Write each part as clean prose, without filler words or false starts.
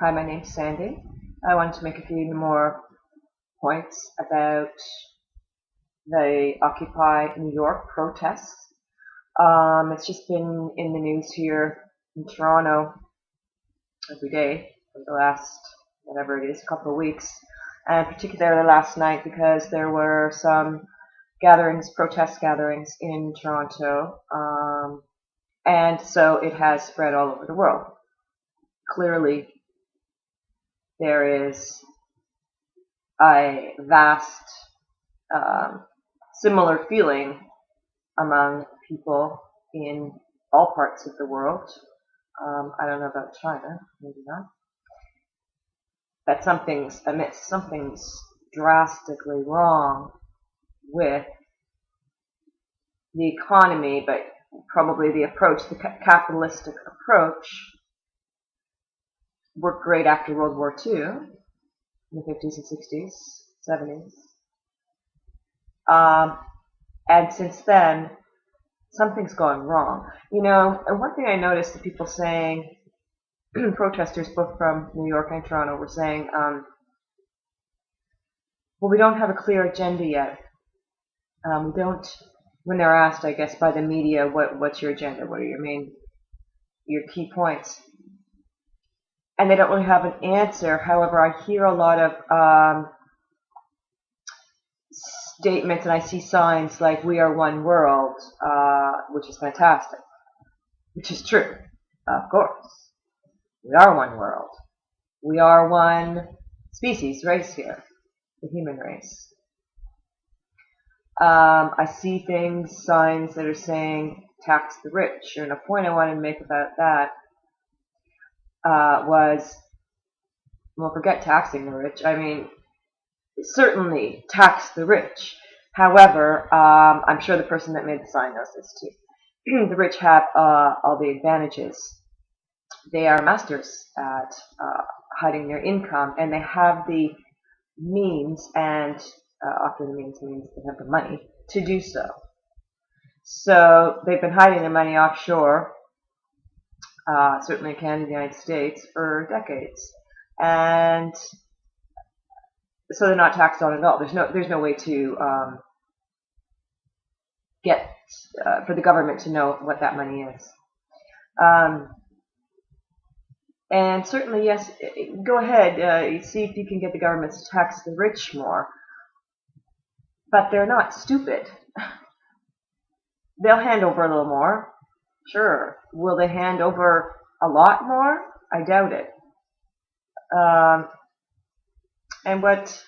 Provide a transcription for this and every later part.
Hi, my name's Sandy. I wanted to make a few more points about the Occupy New York protests. It's just been in the news here in Toronto every day for the last, whatever it is, couple of weeks, and particularly last night because there were some protest gatherings in Toronto, and so it has spread all over the world. Clearly, there is a vast similar feeling among people in all parts of the world. I don't know about China, maybe not. That something's amiss, something's drastically wrong with the economy, but probably the approach, the capitalistic approach, worked great after World War II, in the 50s and 60s, 70s. And since then, something's gone wrong. You know, and one thing I noticed, the people saying, protesters both from New York and Toronto were saying, well, we don't have a clear agenda yet. We don't, when they're asked, I guess, by the media, what's your agenda? What are your key points? And they don't really have an answer. However, I hear a lot of statements, and I see signs like "We are one world," which is fantastic, which is true, of course. We are one world. We are one species, race here, the human race. I see signs that are saying tax the rich, and a point I wanted to make about that was, well, forget taxing the rich. I mean, certainly tax the rich. However, I'm sure the person that made the sign knows this too. The rich have all the advantages. They are masters at hiding their income, and they have the means, and often the means they have the money to do so. So they've been hiding their money offshore, certainly in Canada and the United States, for decades. And so they're not taxed on it at all. There's no way to get for the government to know what that money is. And certainly, yes, go ahead, see if you can get the government to tax the rich more. But they're not stupid. They'll hand over a little more, sure. Will they hand over a lot more? I doubt it. And what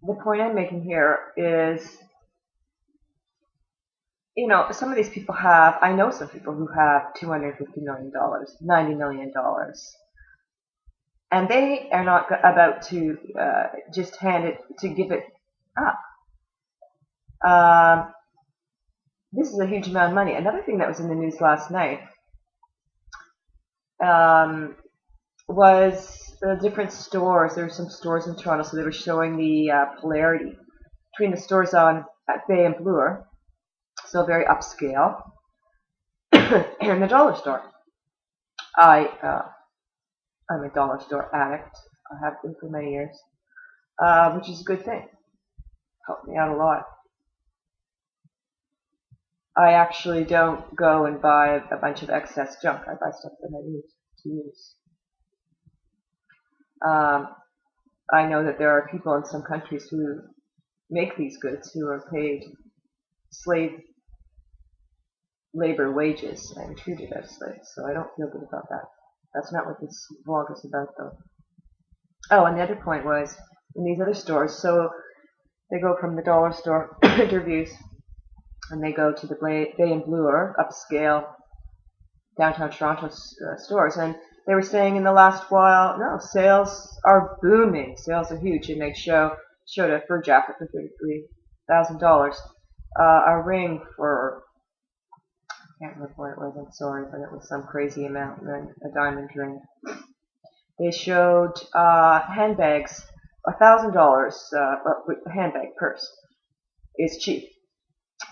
the point I'm making here is, you know, some of these people have, I know some people who have $250 million, $90 million. And they are not about to just give it up. This is a huge amount of money. Another thing that was in the news last night was the different stores. There were some stores in Toronto, so they were showing the polarity between the stores at Bay and Bloor, so very upscale, and the dollar store. I'm a dollar store addict. I have been for many years, which is a good thing. Helped me out a lot. I actually don't go and buy a bunch of excess junk. I buy stuff that I need to use. I know that there are people in some countries who make these goods who are paid slave labor wages and treated as slaves, so I don't feel good about that. That's not what this vlog is about, though. Oh, and the other point was, in these other stores, so they go from the dollar store interviews, and they go to the Bay and Bloor, upscale, downtown Toronto stores, and they were saying in the last while, no, sales are booming, sales are huge, and they showed a fur jacket for $33,000, a ring for, I can't remember what it was, I'm sorry, but it was some crazy amount, and then a diamond ring. They showed handbags, $1,000, a handbag purse is cheap.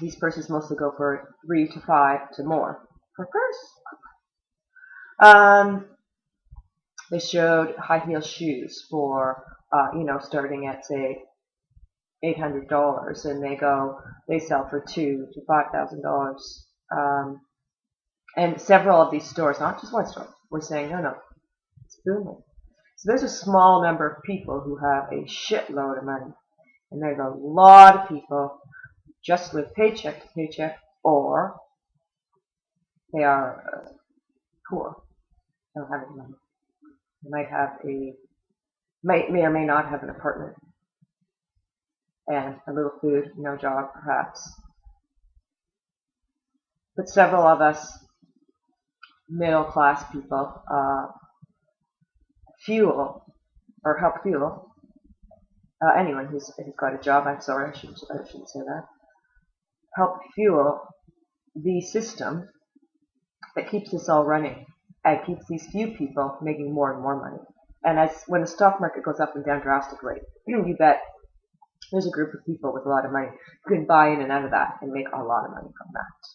These purses mostly go for $3 to $5 to more per purse. They showed high heel shoes for, starting at say $800, and they sell for $2,000 to $5,000. And several of these stores, not just one store, were saying, no, it's booming. So there's a small number of people who have a shitload of money, and there's a lot of people who just live paycheck to paycheck, or they are poor. They don't have any money. They may or may not have an apartment and a little food, no job perhaps. But several of us middle class people help fuel anyone who's got a job. I'm sorry, I shouldn't say that. Help fuel the system that keeps this all running and keeps these few people making more and more money. And when the stock market goes up and down drastically, you bet there's a group of people with a lot of money who can buy in and out of that and make a lot of money from that,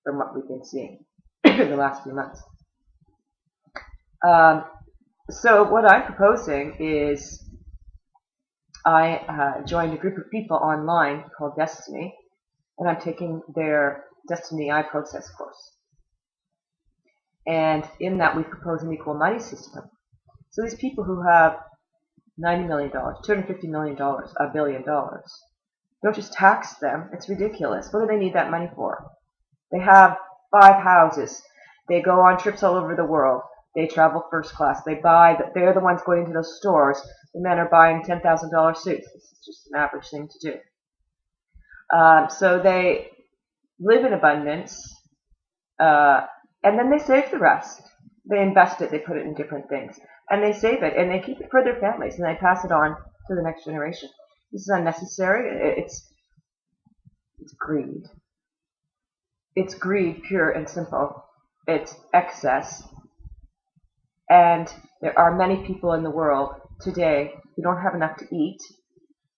from what we've been seeing in the last few months. So what I'm proposing is I joined a group of people online called Destiny, and I'm taking their Destiny I Process course. And in that we propose an equal money system. So these people who have $90 million, $250 million, $1 billion, don't just tax them. It's ridiculous. What do they need that money for? They have 5 houses. They go on trips all over the world. They travel first class. They're the ones going into those stores. The men are buying $10,000 suits. This is just an average thing to do. So they live in abundance, and then they save the rest. They invest it. They put it in different things. And they save it, and they keep it for their families, and they pass it on to the next generation. This is unnecessary. It's greed. It's greed, pure and simple. It's excess. And there are many people in the world today who don't have enough to eat.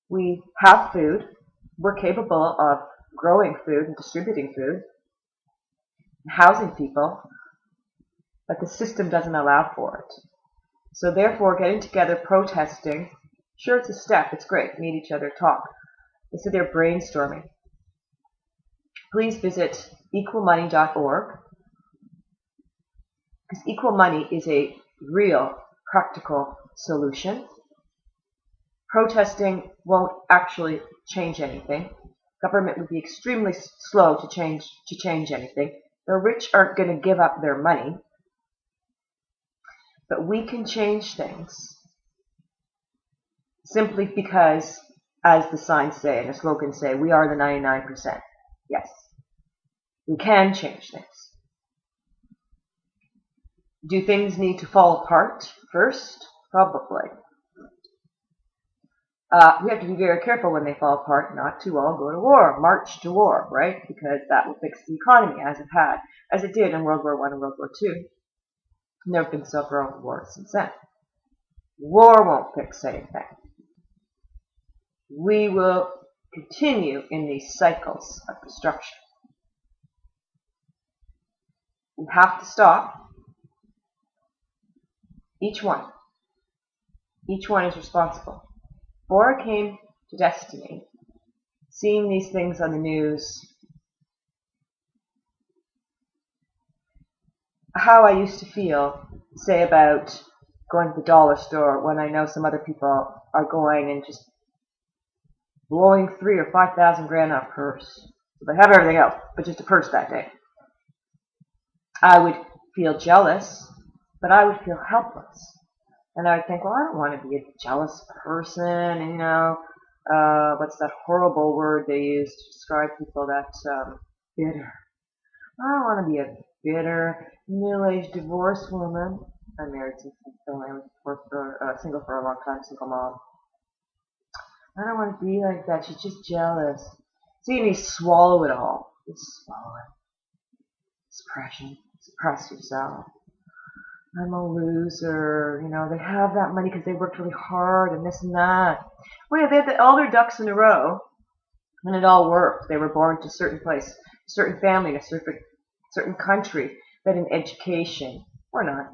We have food. We're capable of growing food and distributing food, housing people, but the system doesn't allow for it. So therefore, getting together, protesting, sure, it's a step. It's great. Meet each other, talk. They said they're brainstorming. Please visit equalmoney.org, because equal money is a real, practical solution. Protesting won't actually change anything. Government would be extremely slow to change anything. The rich aren't going to give up their money. But we can change things simply because, as the signs say and the slogans say, we are the 99%. Yes, we can change things. Do things need to fall apart first? Probably. We have to be very careful when they fall apart not to all go to war, march to war, right? Because that will fix the economy as it did in World War I and World War II. There have been several wars since then. War won't fix anything. We will continue in these cycles of destruction. We have to stop. Each one. Each one is responsible. Before I came to Destiny, seeing these things on the news, how I used to feel, say, about going to the dollar store when I know some other people are going and just blowing 3,000 or 5,000 grand on a purse. So they have everything else, but just a purse that day. I would feel jealous, but I would feel helpless. And I would think, well, I don't want to be a jealous person, and, what's that horrible word they use to describe people that's bitter. I don't want to be a bitter, middle-aged divorced woman. I'm married since I was single for a long time, single mom. I don't want to be like that. She's just jealous. So you need to swallow it all. Just swallow it. Suppression. Suppress yourself. I'm a loser. They have that money because they worked really hard and this and that. Well, yeah, they had all their ducks in a row, and it all worked. They were born to a certain place, a certain family, in a certain country, that in education, or not.